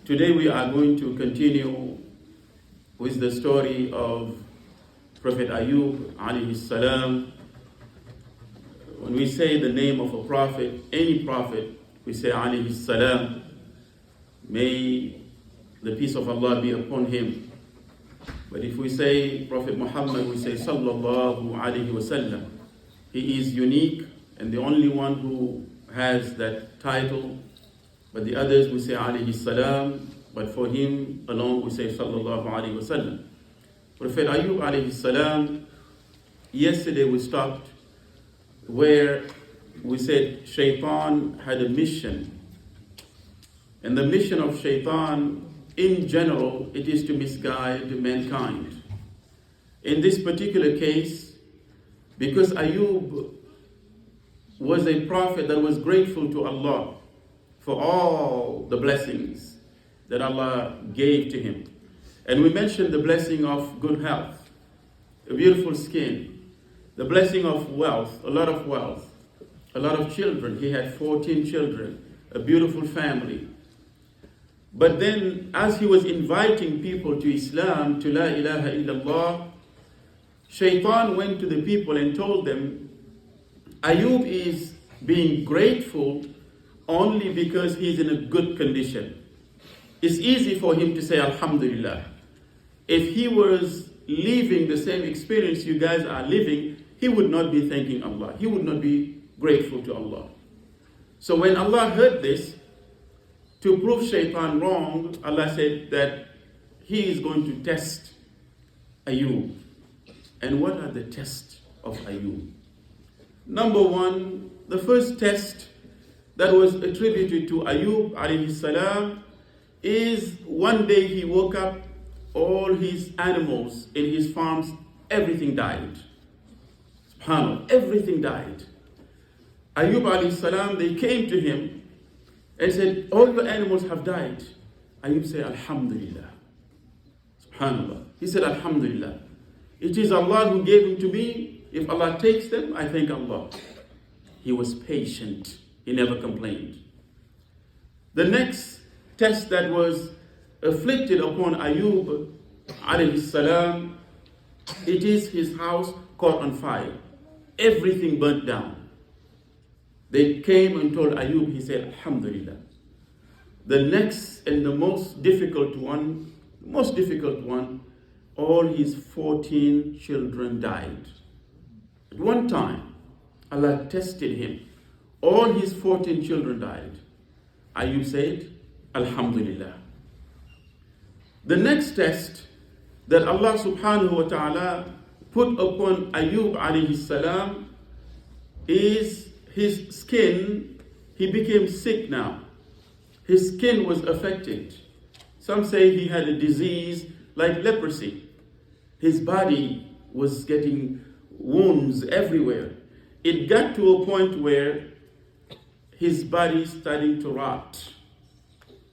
Today we are going to continue with the story of Prophet Ayyub alayhi salam. When we say the name of a prophet, any prophet, we say alayhi salam. May the peace of Allah be upon him. But if we say Prophet Muhammad, we say sallallahu alayhi wasallam. He is unique and the only one who has that title. But the others we say alayhi salam, but for him alone we say sallallahu alayhi wasallam. Prophet Ayyub alayhi salam, yesterday we stopped where we said Shaitan had a mission. And the mission of Shaitan in general, it is to misguide mankind. In this particular case, because Ayyub was a prophet that was grateful to Allah for all the blessings that Allah gave to him. And we mentioned the blessing of good health, a beautiful skin, the blessing of wealth, a lot of children. He had 14 children, a beautiful family. But then as he was inviting people to Islam, to La ilaha illallah, Shaitan went to the people and told them, Ayyub is being grateful only because he's in a good condition. It's easy for him to say Alhamdulillah. If he was living the same experience you guys are living, he would not be thanking Allah. He would not be grateful to Allah. So when Allah heard this, to prove Shaitan wrong, Allah said that He is going to test Ayyub. And what are the tests of Ayyub? Number one, the first test that was attributed to Ayyub alayhi salam is one day he woke up, all his animals in his farms, everything died. SubhanAllah, everything died. Ayyub alayhi salam, they came to him and said, all your animals have died. Ayyub said, Alhamdulillah. SubhanAllah. He said, Alhamdulillah. It is Allah who gave them to me. If Allah takes them, I thank Allah. He was patient. He never complained. The next test that was afflicted upon Ayyub alayhi salam, it is his house caught on fire. Everything burnt down. They came and told Ayyub, he said, Alhamdulillah. The next and the most difficult one, all his 14 children died. At one time, Allah tested him. All his 14 children died. Ayyub said, Alhamdulillah. The next test that Allah subhanahu wa ta'ala put upon Ayyub alayhi salam is his skin. He became sick now. His skin was affected. Some say he had a disease like leprosy. His body was getting wounds everywhere. It got to a point where his body starting to rot,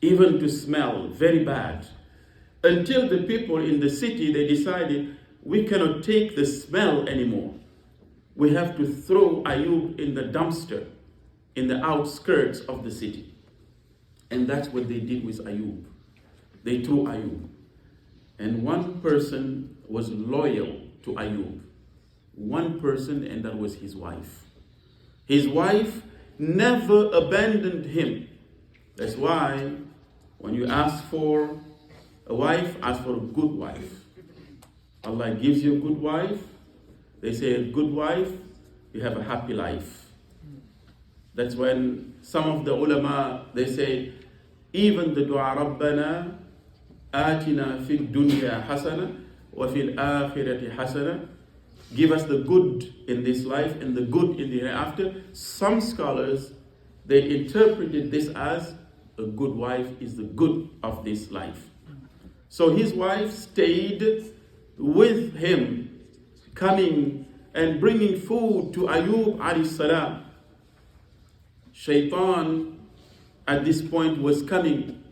even to smell very bad. Until the people in the city, they decided, we cannot take the smell anymore. We have to throw Ayyub in the dumpster in the outskirts of the city. And that's what they did with Ayyub. They threw Ayyub. And one person was loyal to Ayyub. One person, and that was his wife. His wife never abandoned him. That's why when you ask for a wife, ask for a good wife. Allah gives you a good wife. They say a good wife, you have a happy life. That's when some of the ulama, they say, even the dua Rabbana atina fid dunya hasana wa fil akhirati hasana. Give us the good in this life and the good in the hereafter. Some scholars, they interpreted this as a good wife is the good of this life. So his wife stayed with him, coming and bringing food to Ayyub alayhi salam. Shaitan at this point was coming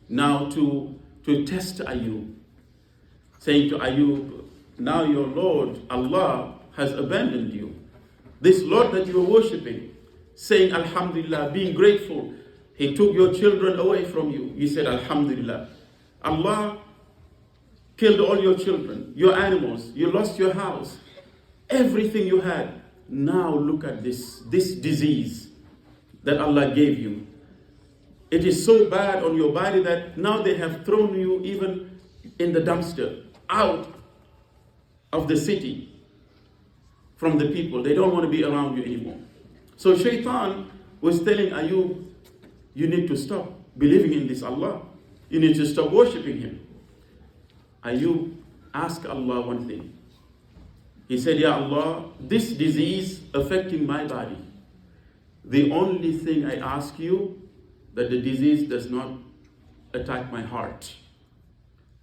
now to test Ayyub, saying to Ayyub, now your Lord, Allah, has abandoned you. This Lord that you are worshipping, saying Alhamdulillah, being grateful, He took your children away from you. You said, Alhamdulillah. Allah killed all your children, your animals. You lost your house, everything you had. Now look at this disease that Allah gave you. It is so bad on your body that now they have thrown you even in the dumpster, out of the city, from the people. They don't want to be around you anymore. So Shaitan was telling Ayyub, you need to stop believing in this Allah. You need to stop worshipping Him. Ayyub asked Allah one thing. He said, Ya Allah, this disease affecting my body, the only thing I ask you, that the disease does not attack my heart.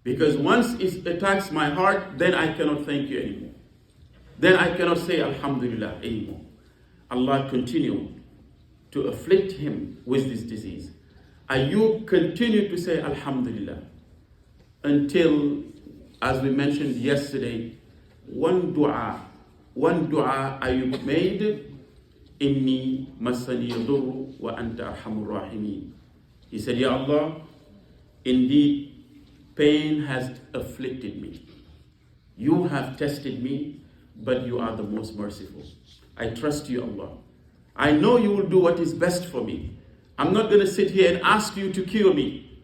Because once it attacks my heart, then I cannot thank you anymore. Then I cannot say Alhamdulillah anymore. Allah continued to afflict him with this disease. Ayyub continued to say Alhamdulillah until, as we mentioned yesterday, one dua Ayyub made, Inni masani yadurru wa anta arhamur rahimin. He said, Ya Allah, indeed pain has afflicted me. You have tested me, but you are the most merciful. I trust you, Allah. I know you will do what is best for me. I'm not going to sit here and ask you to cure me.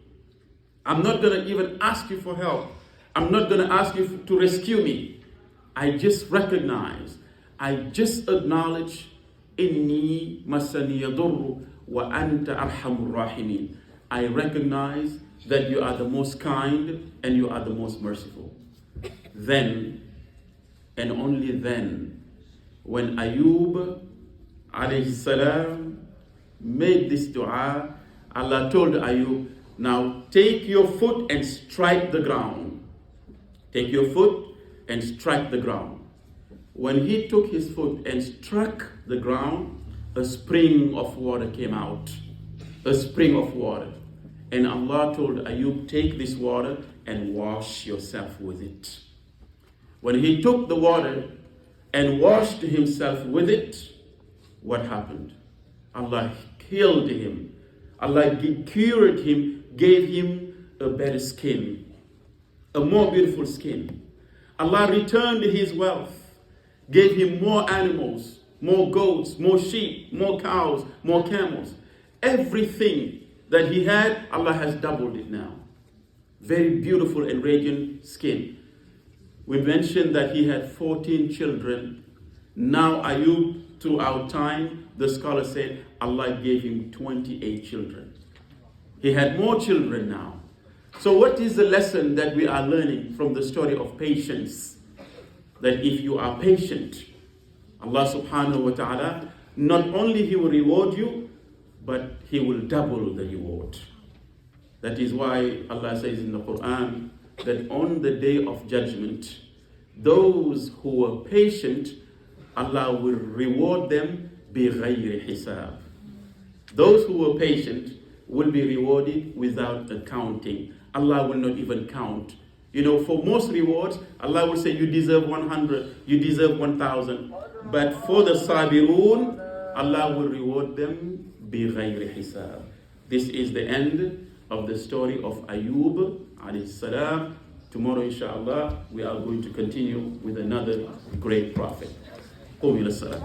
I'm not going to even ask you for help. I'm not going to ask you to rescue me. I just recognize, I just acknowledge, Inni masani yadurru wa anta arhamur rahimin. I recognize that you are the most kind and you are the most merciful. Then, and only then, when Ayyub alayhi salam made this dua, Allah told Ayyub, now take your foot and strike the ground. Take your foot and strike the ground. When he took his foot and struck the ground, a spring of water came out. A spring of water. And Allah told Ayyub, take this water and wash yourself with it. When he took the water and washed himself with it, what happened? Allah healed him. Allah cured him, gave him a better skin, a more beautiful skin. Allah returned his wealth, gave him more animals, more goats, more sheep, more cows, more camels. Everything that he had, Allah has doubled it now. Very beautiful and radiant skin. We mentioned that he had 14 children. Now Ayyub, throughout time, the scholar said, Allah gave him 28 children. He had more children now. So what is the lesson that we are learning from the story of patience? That if you are patient, Allah subhanahu wa ta'ala, not only He will reward you, but He will double the reward. That is why Allah says in the Quran that on the day of judgment, those who are patient, Allah will reward them بِغَيْرِ حِسَابٍ. Those who are patient will be rewarded without accounting. Allah will not even count. You know, for most rewards, Allah will say, you deserve 100, you deserve 1,000. But for the sabirun, Allah will reward them بِغَيْرِ حِسَابٍ. This is the end of the story of Ayyub alayhi salam. Tomorrow, inshallah, we are going to continue with another great prophet. قُومِ إِلَى الصَّلَاةِ.